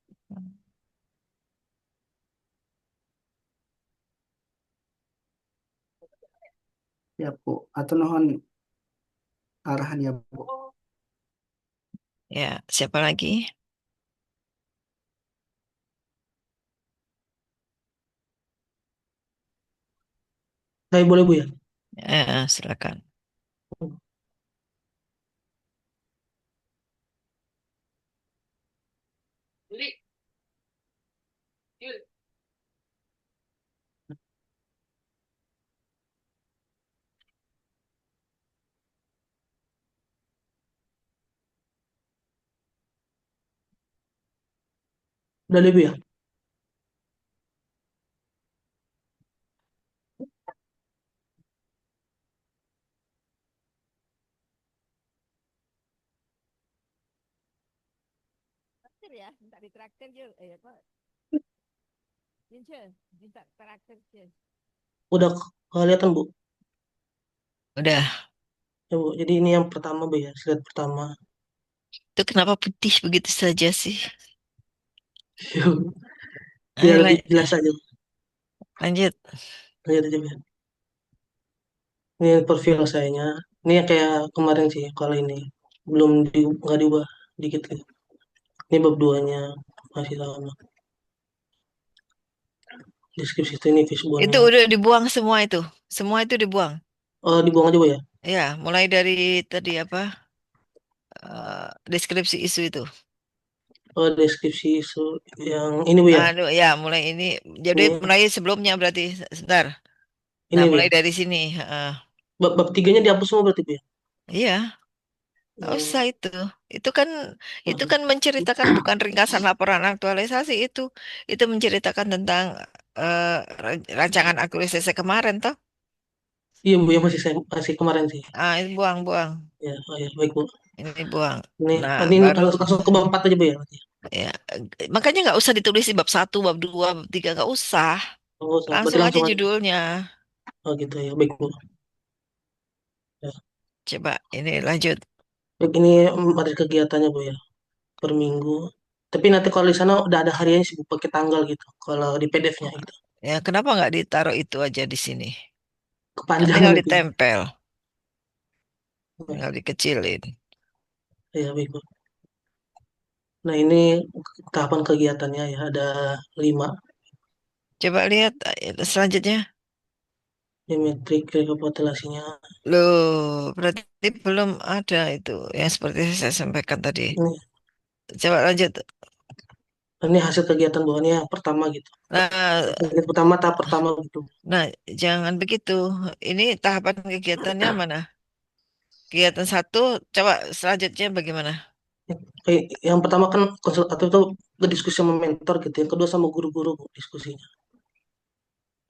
S5: Ya, Bu. Atau nuhun arahannya, Bu.
S1: Ya, siapa lagi?
S6: Saya boleh Bu ya?
S1: Silakan.
S6: Udah deh Bu ya?
S1: Traktir ya, minta ditraktir Jul. Apa? Jince, minta traktir Jul.
S6: Udah kelihatan Bu?
S1: Udah,
S6: Ya Bu, jadi ini yang pertama Bu ya, slide pertama.
S1: itu kenapa putih begitu saja sih?
S6: Biar
S1: Ayo,
S6: lebih jelas aja.
S1: lanjut.
S6: Lihat aja Bu ya. Ini profil sayanya. Ini yang kayak kemarin sih, kalau ini belum nggak diubah dikit gitu. Ini bab duanya masih sama. Deskripsi itu ini
S1: Itu
S6: visualnya.
S1: udah dibuang semua itu. Semua itu dibuang.
S6: Oh, dibuang aja Bu ya?
S1: Ya, mulai dari tadi apa? Deskripsi isu itu.
S6: Oh, deskripsi isu yang ini Bu ya?
S1: Aduh, ya, mulai ini. Jadi
S6: Ini
S1: mulai sebelumnya berarti sebentar. Nah,
S6: ini Bu
S1: mulai
S6: ya?
S1: dari sini.
S6: Bab tiganya dihapus semua berarti Bu ya?
S1: Iya, nggak usah itu. Itu kan itu
S6: Oh,
S1: kan menceritakan bukan ringkasan laporan aktualisasi itu. Itu menceritakan tentang rancangan aktualisasi kemarin toh.
S6: iya Bu ya, masih kemarin sih.
S1: Ini buang-buang.
S6: Ya, oh ya, baik Bu.
S1: Ini buang. Nah,
S6: Ini
S1: baru
S6: langsung ke bab 4 aja Bu ya?
S1: ya makanya nggak usah ditulis di bab satu, bab 2, bab 3 nggak usah.
S6: Oh, berarti
S1: Langsung aja
S6: langsung aja.
S1: judulnya.
S6: Oh gitu ya, baik Bu. Ya.
S1: Coba ini lanjut.
S6: Baik, ini ada kegiatannya Bu ya, per minggu. Tapi nanti kalau di sana udah ada hariannya sih Bu, pakai tanggal gitu. Kalau di PDF-nya gitu.
S1: Ya, kenapa nggak ditaruh itu aja di sini? Kan
S6: Kepanjangan
S1: tinggal
S6: nanti.
S1: ditempel,
S6: Ya,
S1: tinggal dikecilin.
S6: ya, baik Bu. Nah ini tahapan kegiatannya ya, ada 5.
S1: Coba lihat selanjutnya.
S6: Metrik rekapitulasinya.
S1: Loh, berarti belum ada itu yang seperti saya sampaikan tadi. Coba lanjut.
S6: Ini hasil kegiatan Bu, ini yang pertama gitu.
S1: Nah,
S6: Kegiatan pertama, tahap pertama gitu.
S1: nah, jangan begitu. Ini tahapan kegiatannya mana? Kegiatan satu, coba selanjutnya bagaimana?
S6: Kayak yang pertama kan konsultatif itu berdiskusi sama mentor gitu. Yang kedua sama guru-guru Bu, diskusinya.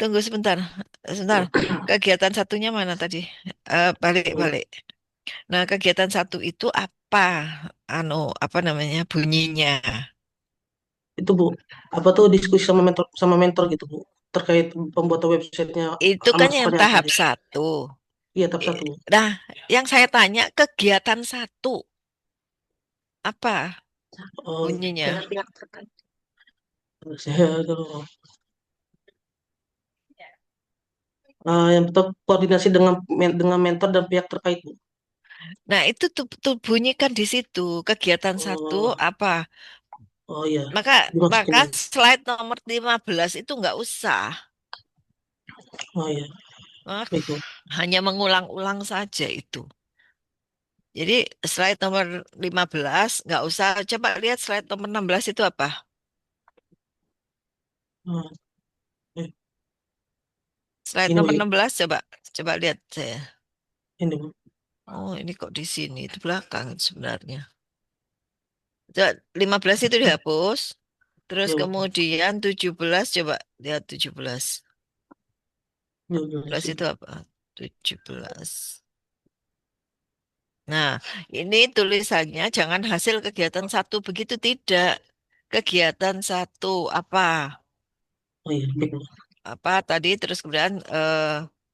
S1: Tunggu sebentar, sebentar. Kegiatan satunya mana tadi? Balik-balik. Nah, kegiatan satu itu apa? Anu, apa namanya? Bunyinya.
S6: Itu Bu, apa tuh diskusi sama mentor gitu Bu, terkait pembuatan websitenya
S1: Itu kan
S6: aman
S1: yang
S6: seperti apa
S1: tahap
S6: aja.
S1: satu.
S6: Iya, tahap
S1: I-
S6: 1 Bu.
S1: Nah, yang saya tanya kegiatan satu apa
S6: Oh iya.
S1: bunyinya?
S6: Saya kalau yang pertama koordinasi dengan mentor dan pihak terkait Bu.
S1: Nah, itu tuh bunyikan di situ. Kegiatan satu
S6: Oh,
S1: apa?
S6: oh iya,
S1: Maka
S6: dimasukin
S1: maka
S6: Bu.
S1: slide nomor 15 itu nggak usah.
S6: Oh iya,
S1: Ah,
S6: baik Bu.
S1: hanya mengulang-ulang saja itu. Jadi slide nomor 15 nggak usah. Coba lihat slide nomor 16 itu apa?
S6: Oh, eh,
S1: Slide
S6: ini Bu
S1: nomor
S6: ya,
S1: 16 coba. Coba lihat saya.
S6: ini Bu.
S1: Oh, ini kok di sini. Itu belakang sebenarnya. Coba 15 itu dihapus. Terus
S6: Ya Bu.
S1: kemudian 17 coba lihat 17.
S6: 12
S1: 17
S6: ini.
S1: itu apa? 17. Nah, ini tulisannya jangan hasil kegiatan satu begitu tidak. Kegiatan satu apa?
S6: Oh iya, baik Bu.
S1: Apa tadi terus kemudian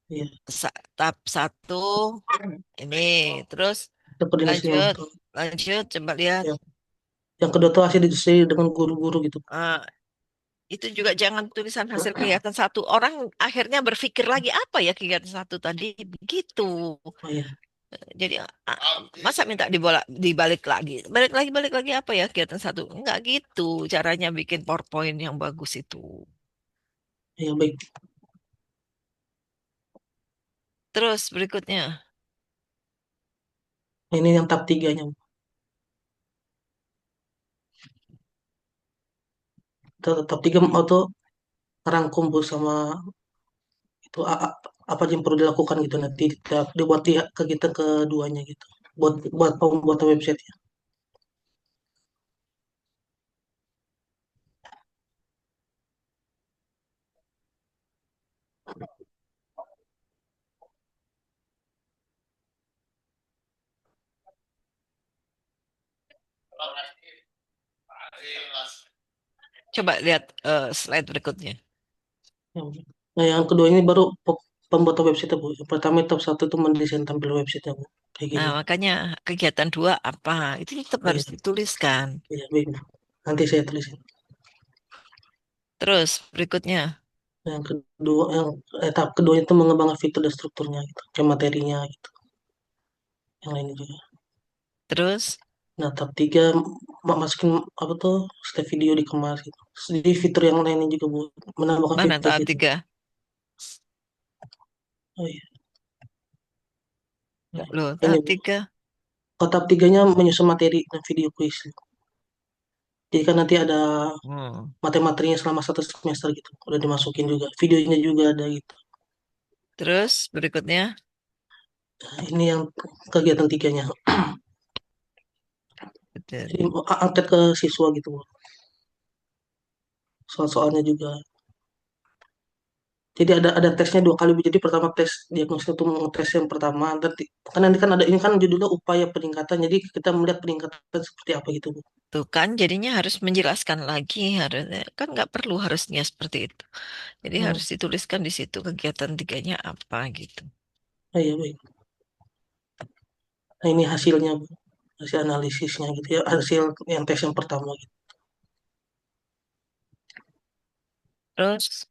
S6: Iya,
S1: tahap satu ini terus
S6: kita koordinasi dengan
S1: lanjut
S6: mentor.
S1: lanjut coba lihat.
S6: Ya. Yang kedua tuh hasil diskusi dengan guru-guru gitu.
S1: Ah, Itu juga jangan tulisan hasil kegiatan satu. Orang akhirnya berpikir lagi apa ya kegiatan satu tadi begitu.
S6: Oh ya,
S1: Jadi masa minta dibalik lagi, balik lagi apa ya kegiatan satu? Enggak gitu caranya bikin PowerPoint yang bagus itu.
S6: ya baik.
S1: Terus berikutnya,
S6: Nah, ini yang tahap tiganya. Tahap tiga auto rangkum Bu sama itu apa aja yang perlu dilakukan gitu nanti dibuat di kegiatan keduanya gitu. Buat pembuatan website ya.
S1: coba lihat slide berikutnya.
S6: Nah, yang kedua ini baru pembuatan website ya, Bu. Yang pertama tahap satu itu mendesain tampil website ya, Bu. Kayak
S1: Nah,
S6: gini.
S1: makanya kegiatan dua apa? Itu tetap
S6: Oh, ya,
S1: harus dituliskan.
S6: ya, baik, Bu. Nanti saya tulisin.
S1: Terus berikutnya,
S6: Yang kedua, tahap kedua itu mengembangkan fitur dan strukturnya gitu. Kayak materinya gitu. Yang lainnya juga.
S1: terus
S6: Nah, tahap tiga masukin apa tuh step video dikemas gitu. Jadi fitur yang lainnya juga Bu. Menambahkan
S1: mana
S6: fitur
S1: tahap
S6: gitu.
S1: tiga?
S6: Oh iya. Nah,
S1: Loh,
S6: ini
S1: tahap
S6: Bu.
S1: tiga.
S6: Kalau tahap tiganya menyusun materi dan video quiz. Jadi kan nanti ada
S1: Hmm.
S6: materi-materinya selama satu semester gitu. Udah dimasukin juga. Videonya juga ada gitu.
S1: Terus berikutnya,
S6: Nah, ini yang kegiatan tiganya. Jadi
S1: betul.
S6: angkat ke siswa gitu. Bu. Soal-soalnya juga. Jadi ada tesnya dua kali. Bu. Jadi pertama tes diagnosis itu tes yang pertama. Nanti kan nanti kan ada ini kan judulnya upaya peningkatan. Jadi kita melihat peningkatan seperti apa gitu. Bu.
S1: Tuh kan jadinya harus menjelaskan lagi harusnya kan nggak perlu harusnya seperti itu. Jadi
S6: Hmm.
S1: harus dituliskan di situ kegiatan tiganya apa gitu.
S6: Ah, iya baik. Nah ini hasilnya. Bu. Hasil analisisnya gitu ya. Hasil yang tes yang pertama gitu.
S1: Terus,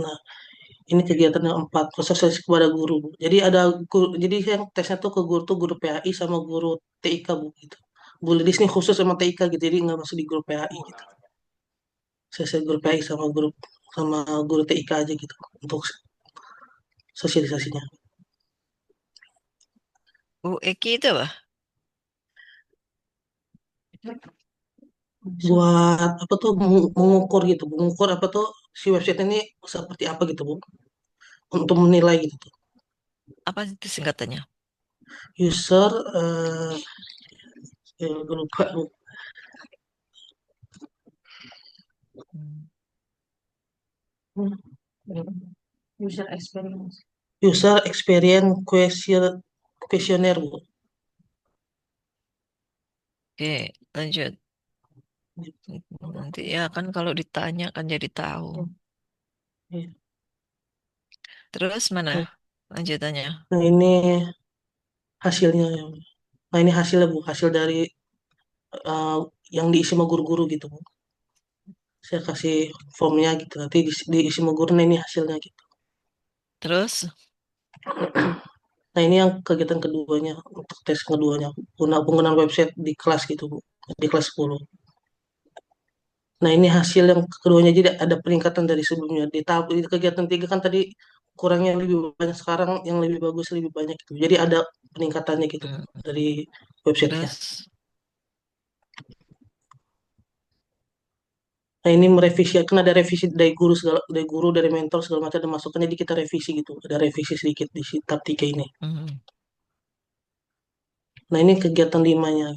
S6: Nah, ini kegiatan yang empat, sosialisasi kepada guru, Bu. Jadi ada guru, jadi yang tesnya tuh ke guru tuh guru PAI sama guru TIK, Bu, gitu. Bu Lidis ini khusus sama TIK gitu, jadi nggak masuk di grup PAI gitu. Saya guru PAI sama guru TIK aja gitu untuk sosialisasinya.
S1: Bu Eki itu apa?
S6: Buat apa tuh mengukur gitu, Bu. Mengukur apa tuh si website ini seperti apa gitu, Bu. Untuk menilai gitu tuh.
S1: Apa itu singkatannya?
S6: User, gue lupa, Bu.
S1: Hmm.
S6: User experience questionnaire, Bu.
S1: Oke, lanjut. Nanti ya kan kalau ditanya kan jadi tahu.
S6: Iya.
S1: Terus mana lanjutannya?
S6: Nah ini hasilnya. Nah ini hasilnya Bu, hasil dari eh, yang diisi sama guru-guru gitu Bu. Saya kasih formnya gitu, nanti diisi sama guru, nah ini hasilnya gitu.
S1: Terus,
S6: Nah ini yang kegiatan keduanya, untuk tes keduanya, penggunaan website di kelas gitu Bu, di kelas 10. Nah ini hasil yang keduanya, jadi ada peningkatan dari sebelumnya. Di kegiatan tiga kan tadi kurangnya lebih banyak, sekarang yang lebih bagus lebih banyak gitu. Jadi ada peningkatannya gitu Bu,
S1: hmm,
S6: dari websitenya.
S1: terus,
S6: Nah ini merevisi, kan ada revisi dari guru, dari mentor segala macam ada masukan, jadi kita revisi gitu. Ada revisi sedikit di tab 3 ini.
S1: hmm,
S6: Nah ini kegiatan limanya,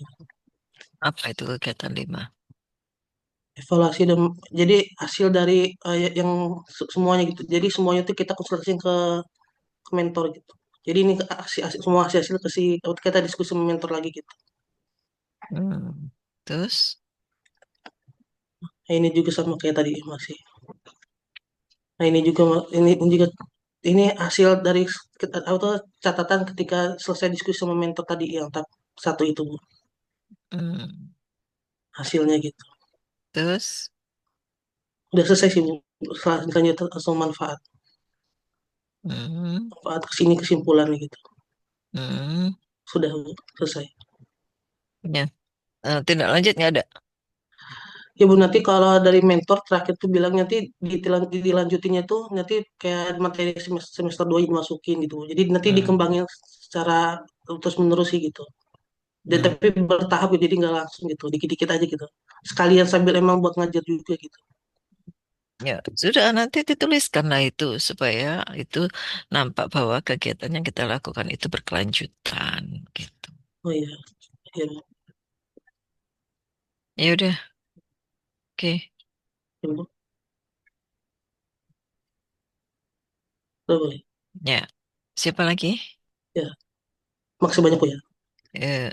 S1: apa itu kegiatan lima?
S6: evaluasi dan jadi hasil dari yang semuanya gitu. Jadi semuanya itu kita konsultasiin ke mentor gitu. Jadi ini semua hasil-hasil kita diskusi sama mentor lagi gitu.
S1: Hmm. Terus,
S6: Nah ini juga sama kayak tadi masih. Nah ini juga ini hasil dari apa tuh, catatan ketika selesai diskusi sama mentor tadi yang tab satu itu Bu.
S1: hmm,
S6: Hasilnya gitu.
S1: Terus,
S6: Udah selesai sih Bu. Setelah lanjut langsung manfaat.
S1: hmm,
S6: Manfaat kesini kesimpulannya gitu.
S1: hmm,
S6: Sudah Bu, selesai.
S1: ya. Tindak lanjut nggak ada?
S6: Ya Bu, nanti kalau dari mentor terakhir tuh bilang nanti dilanjutinnya tuh nanti kayak materi semester 2 dimasukin gitu. Jadi nanti
S1: Hmm,
S6: dikembangin secara terus menerus sih gitu. Dan
S1: hmm.
S6: tapi bertahap gitu, jadi nggak langsung gitu, dikit-dikit aja gitu. Sekalian sambil emang buat ngajar juga gitu.
S1: Ya, sudah nanti dituliskanlah itu supaya itu nampak bahwa kegiatan yang kita lakukan itu berkelanjutan gitu.
S6: Oh iya, iya,
S1: Ya udah, oke.
S6: ya, Bu. Udah boleh.
S1: Ya, siapa lagi?
S6: Ya, makasih banyak Bu ya.
S1: Eh,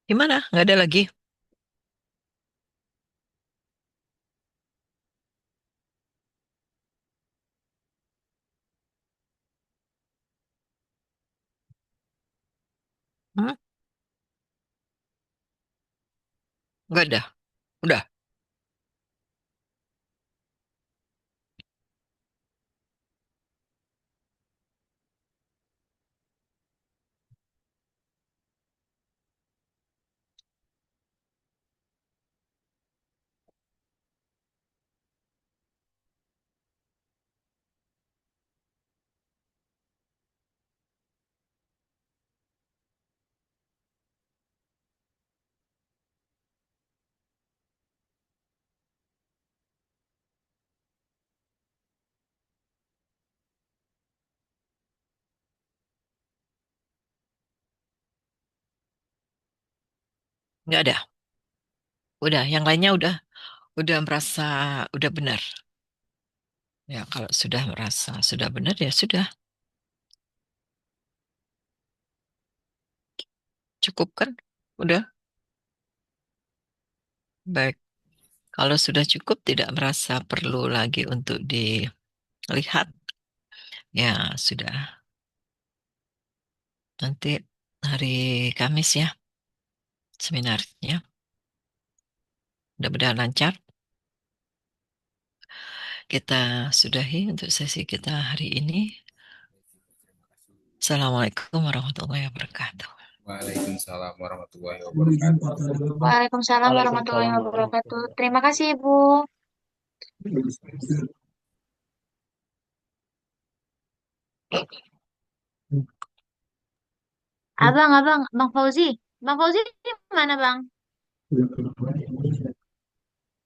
S1: gimana? Nggak ada lagi? Hmm? Nggak ada. Udah. Nggak ada. Udah. Yang lainnya udah. udah merasa udah benar. Ya, kalau sudah merasa sudah benar ya sudah, cukup kan? Udah baik. Kalau sudah cukup tidak merasa perlu lagi untuk dilihat, ya sudah. Nanti hari Kamis ya seminarnya. Mudah-mudahan lancar. Kita sudahi untuk sesi kita hari ini. Assalamualaikum warahmatullahi wabarakatuh.
S2: Waalaikumsalam warahmatullahi wabarakatuh.
S7: Waalaikumsalam warahmatullahi
S3: Waalaikumsalam warahmatullahi
S7: wabarakatuh.
S3: wabarakatuh.
S7: Terima kasih, Ibu. Abang, Bang Fauzi. Bang Fauzi di mana, Bang?